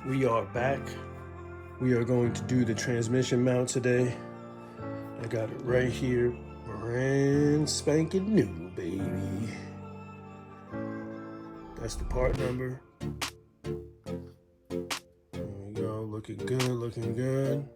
We are back. We are going to do the transmission mount today. I got it right here, brand spanking new, baby. That's the part number. There we go, looking good, looking good.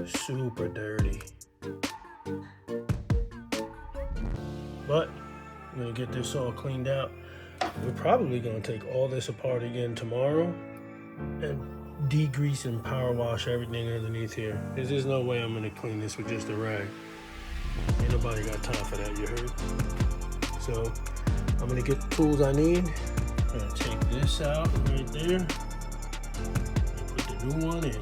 Super dirty. But I'm gonna get this all cleaned out. We're probably gonna take all this apart again tomorrow and degrease and power wash everything underneath here. There's no way I'm gonna clean this with just a rag. Ain't nobody got time for that, you heard? So I'm gonna get the tools I need. I'm gonna take this out right there and put the new one in.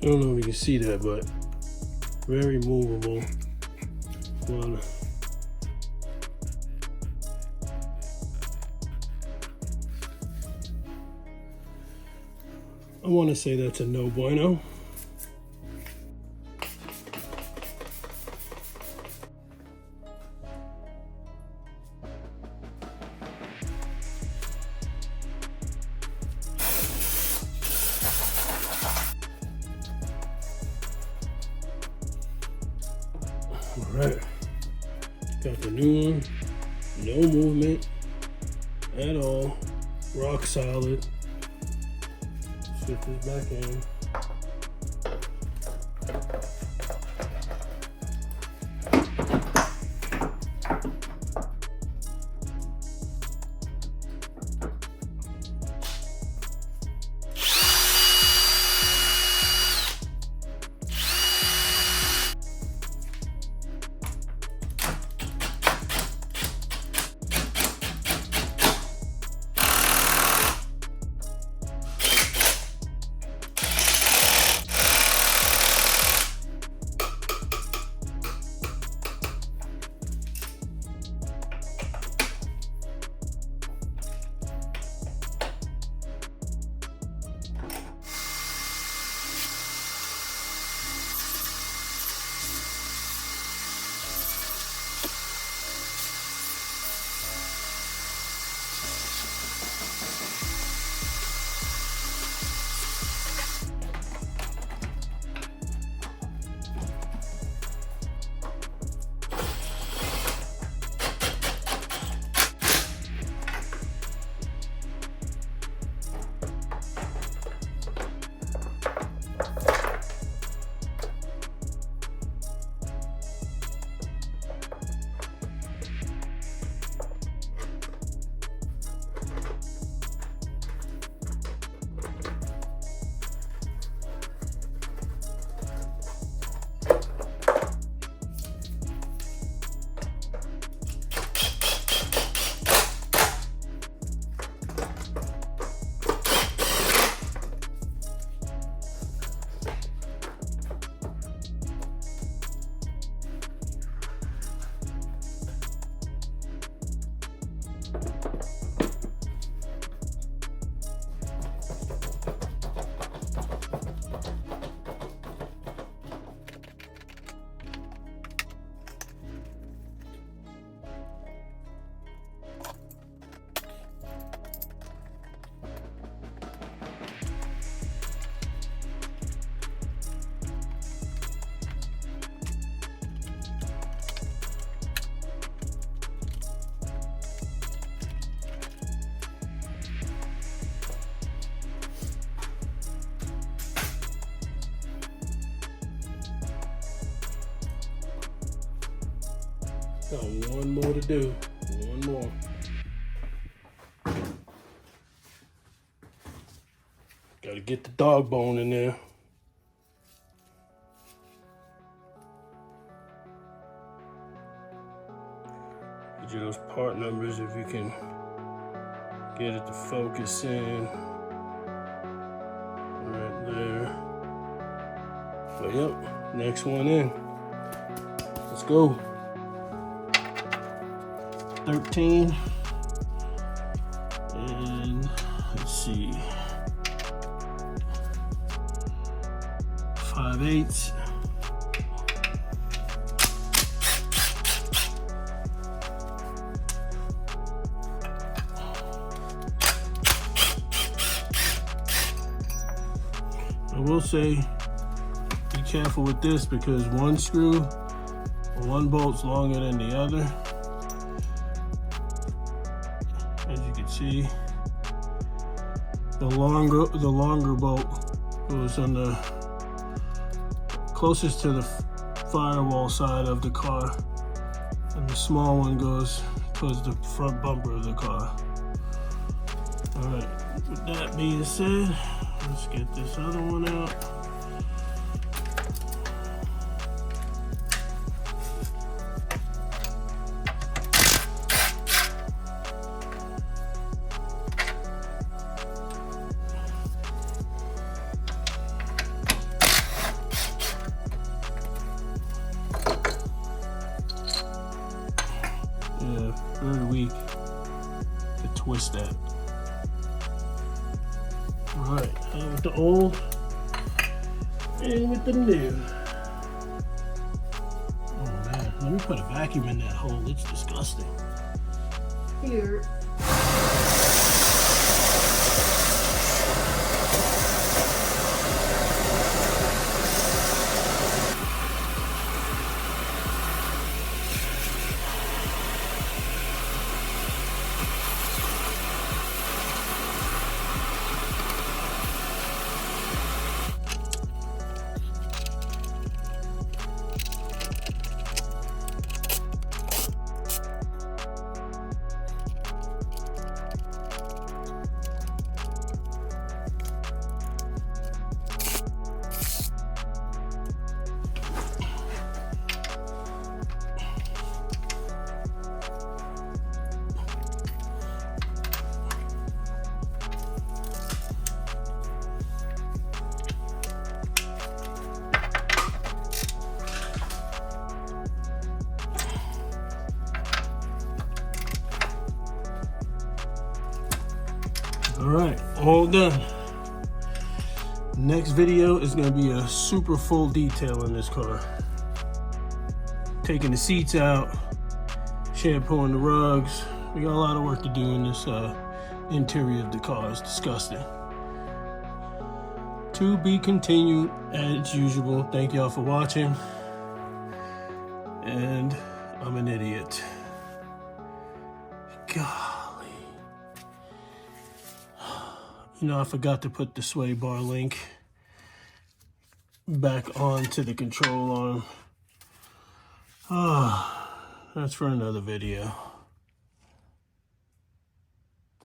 I don't know if you can see that, but very movable. Well, I want to say that's a no bueno. All right, got the new one, no movement at all, rock solid. Let's fit this back in. Got one more to do. One more. Gotta get the dog bone in there. Get you those part numbers if you can get it to focus in. Right there. But yep, next one in. Let's go. 13. And let's see. 5/8. I will say, be careful with this because one screw, one bolt's longer than the other. As you can see, the longer bolt goes on the closest to the firewall side of the car, and the small one goes towards the front bumper of the car. All right, with that being said, let's get this other one out. Yeah, very weak to twist that. All right, with the old and with the new. Oh man, let me put a vacuum in that hole. It's disgusting. Here. All right, all done. Next video is gonna be a super full detail in this car. Taking the seats out, shampooing the rugs. We got a lot of work to do in this interior of the car. It's disgusting. To be continued as usual. Thank y'all for watching. And I'm an idiot. God. You know, I forgot to put the sway bar link back onto the control arm. That's for another video.